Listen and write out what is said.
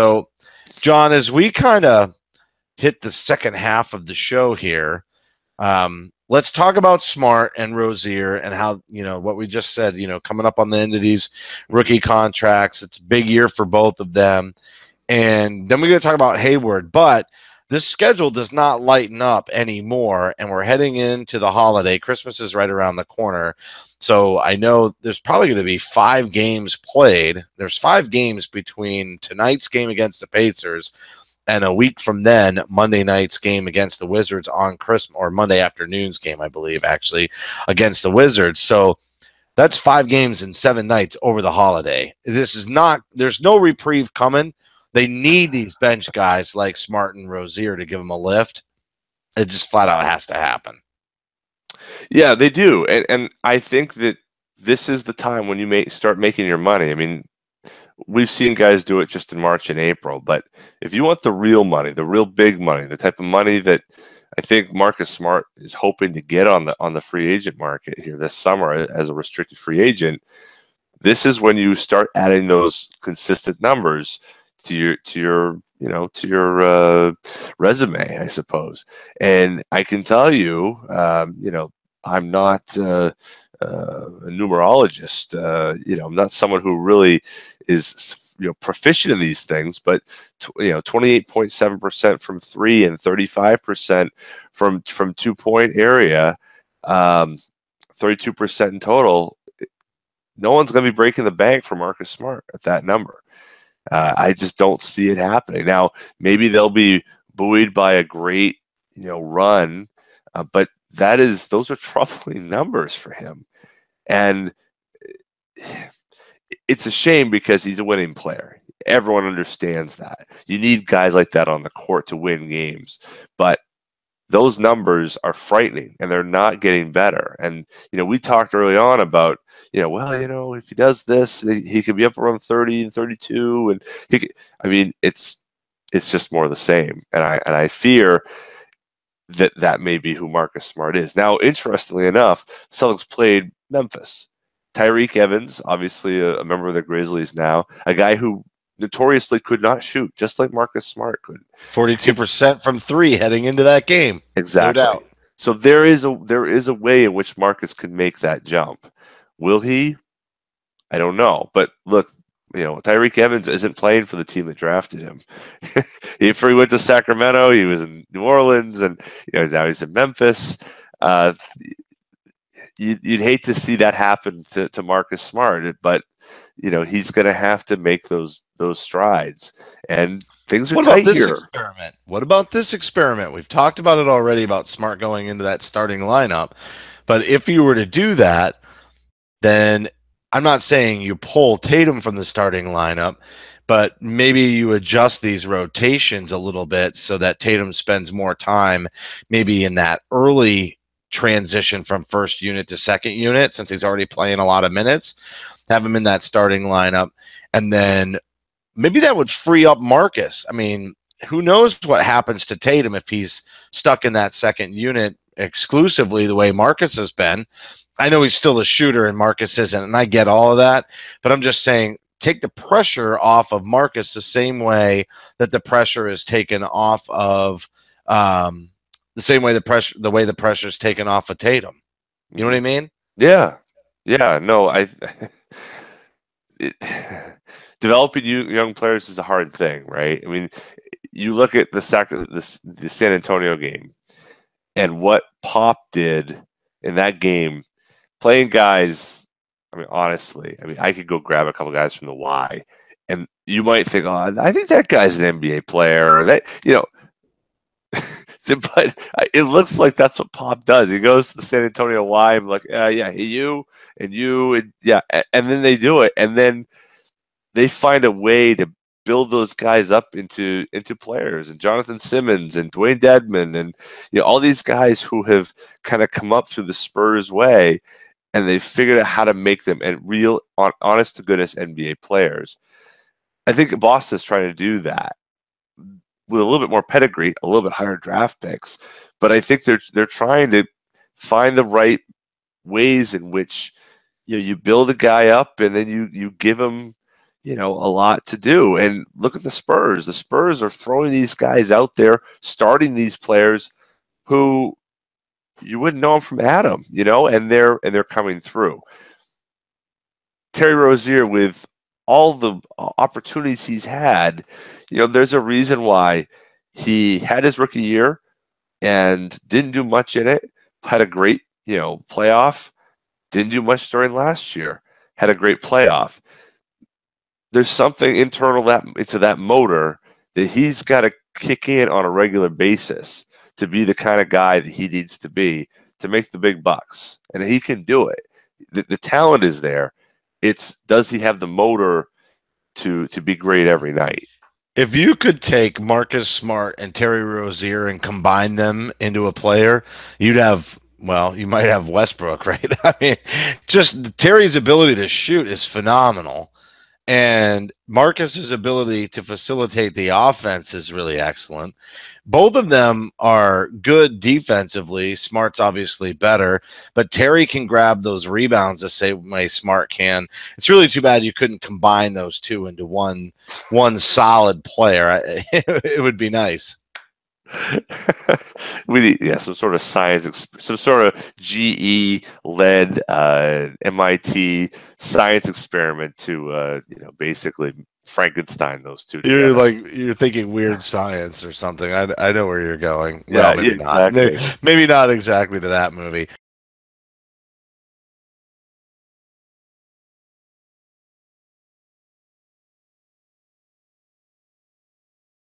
So, John, as we kind of hit the second half of the show here, let's talk about Smart and Rozier and how, what we just said, coming up on the end of these rookie contracts. It's a big year for both of them. And then we're going to talk about Hayward. But this schedule does not lighten up anymore, and we're heading into the holiday. Christmas is right around the corner. So I know there's probably going to be 5 games played. There's 5 games between tonight's game against the Pacers and a week from then, Monday night's game against the Wizards on Christmas, or Monday afternoon's game, I believe, actually, against the Wizards. So that's 5 games in 7 nights over the holiday. There's no reprieve coming. They need these bench guys like Smart and Rozier to give them a lift. It just flat out has to happen. Yeah, they do. And I think that this is the time when you start making your money. I mean, we've seen guys do it just in March and April, but if you want the real money, the real big money, the type of money that I think Marcus Smart is hoping to get on the free agent market here this summer as a restricted free agent, this is when you start adding those consistent numbers to your resume, I suppose. And I can tell you, I'm not a numerologist. I'm not someone who really is proficient in these things, but 28.7% from 3 and 35% from 2-point area, 32% in total. No one's going to be breaking the bank for Marcus Smart at that number. I just don't see it happening. Now, maybe they'll be buoyed by a great, run, but those are troubling numbers for him. And it's a shame because he's a winning player. Everyone understands that. You need guys like that on the court to win games. But those numbers are frightening, and they're not getting better. And, we talked early on about, if he does this, he could be up around 30 and 32. And it's just more of the same. And I fear that may be who Marcus Smart is. Now, interestingly enough, Celtics played Memphis. Tyreke Evans, obviously a member of the Grizzlies now, a guy who notoriously could not shoot, just like Marcus Smart could. 42% from 3 heading into that game. Exactly. No doubt. So there is a way in which Marcus could make that jump. Will he? I don't know. But look, Tyreke Evans isn't playing for the team that drafted him. If he went to Sacramento, he was in New Orleans, and now he's in Memphis. You'd hate to see that happen to Marcus Smart, but he's going to have to make those strides, and things are tight here. What about this experiment? We've talked about it already about Smart going into that starting lineup, but if you were to do that, then I'm not saying you pull Tatum from the starting lineup, but maybe you adjust these rotations a little bit so that Tatum spends more time maybe in that early transition from first unit to second unit, since he's already playing a lot of minutes. Have him in that starting lineup, and then maybe that would free up Marcus. I mean, who knows what happens to Tatum if he's stuck in that second unit exclusively the way Marcus has been. I know he's still a shooter and Marcus isn't, and I get all of that, but I'm just saying take the pressure off of Marcus the same way that the pressure is taken off of the same way the pressure is taken off of Tatum. You know what I mean? Yeah. No, developing young players is a hard thing, right? I mean, you look at the San Antonio game and what Pop did in that game, playing guys. I mean, honestly, I could go grab a couple guys from the Y, and you might think, "Oh, I think that guy's an NBA player." Or that but it looks like that's what Pop does. He goes to the San Antonio Y, and like, yeah, you, and yeah, and then they do it, and then they find a way to build those guys up into players, and Jonathan Simmons and Dwayne Dedman, and all these guys who have kind of come up through the Spurs way, and they figured out how to make them and real, honest to goodness NBA players. I think Boston's trying to do that with a little bit more pedigree, a little bit higher draft picks, but I think they're trying to find the right ways in which you build a guy up, and then you give him a lot to do. And look at the Spurs. The Spurs are throwing these guys out there, starting these players who you wouldn't know them from Adam, and they're coming through. Terry Rozier, with all the opportunities he's had, there's a reason why he had his rookie year and didn't do much in it. Had a great, playoff. Didn't do much during last year. Had a great playoff. There's something internal into that motor that he's got to kick in on a regular basis to be the kind of guy that he needs to be to make the big bucks. And he can do it. The talent is there. It's, does he have the motor to be great every night? If you could take Marcus Smart and Terry Rozier and combine them into a player, you'd have, well, you might have Westbrook, right? I mean, just Terry's ability to shoot is phenomenal. And Marcus's ability to facilitate the offense is really excellent. Both of them are good defensively. Smart's obviously better, but Terry can grab those rebounds the same way Smart can. It's really too bad you couldn't combine those two into one solid player. It would be nice. We need, some sort of science, some sort of GE led MIT science experiment to basically Frankenstein those two together. You're thinking weird science or something. I know where you're going. Yeah, well, maybe exactly. not. Maybe not exactly to that movie.